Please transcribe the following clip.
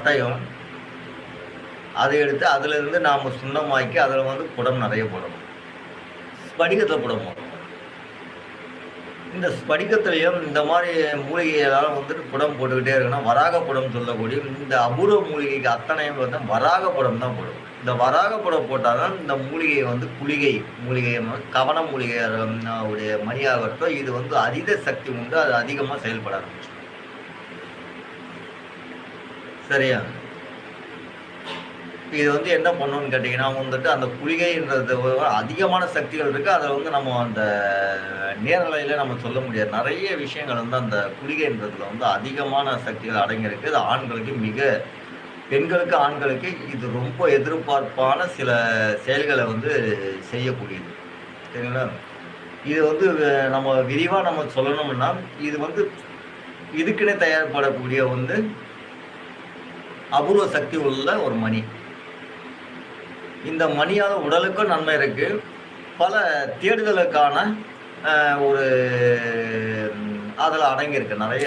பட்டயம், அதை எடுத்து அதிலிருந்து நாம் சுண்ணமாக்கி அதில் வந்து குடம் நிறைய போடணும். ஸ்படிகத்தை போடணும். இந்த ஸ்படிகத்திலையும் இந்த மாதிரி மூலிகைகளால் வந்துட்டு குடம் போட்டுக்கிட்டே இருக்கணும். வராக குடம் சொல்லக்கூடிய இந்த அபூர்வ மூலிகைக்கு அத்தனையும் வந்து வராக குடம் தான் போடும். இந்த வராக குடம் போட்டால் தான் இந்த மூலிகை வந்து குளிகை மூலிகை, கவன மூலிகை உடைய மணியாகட்டும், இது வந்து அதீத சக்தி உண்டு. அது அதிகமாக செயல்பட ஆரம்பிச்சு. சரியா? இது வந்து என்ன பண்ணணும்னு கேட்டிங்கன்னா வந்துட்டு அந்த குளிகைன்றது அதிகமான சக்திகள் இருக்குது. அதில் வந்து நம்ம அந்த நேரலையில் நம்ம சொல்ல முடியாது. நிறைய விஷயங்கள் வந்து அந்த குளிகைன்றதுல வந்து அதிகமான சக்திகள் அடங்கியிருக்கு. அது ஆண்களுக்கு பெண்களுக்கு ஆண்களுக்கு இது ரொம்ப எதிர்பார்ப்பான சில செயல்களை வந்து செய்யக்கூடியது. சரிங்களா? இது வந்து நம்ம விரிவாக நம்ம சொல்லணும்னா இது வந்து இதுக்குன்னே தயாரிப்படக்கூடிய வந்து அபூர்வ சக்தி உள்ள ஒரு மணி. இந்த மணியால் உடலுக்கும் நன்மை இருக்கு. பல தேடுதலுக்கான ஒரு அதில் அடங்கியிருக்கு நிறைய.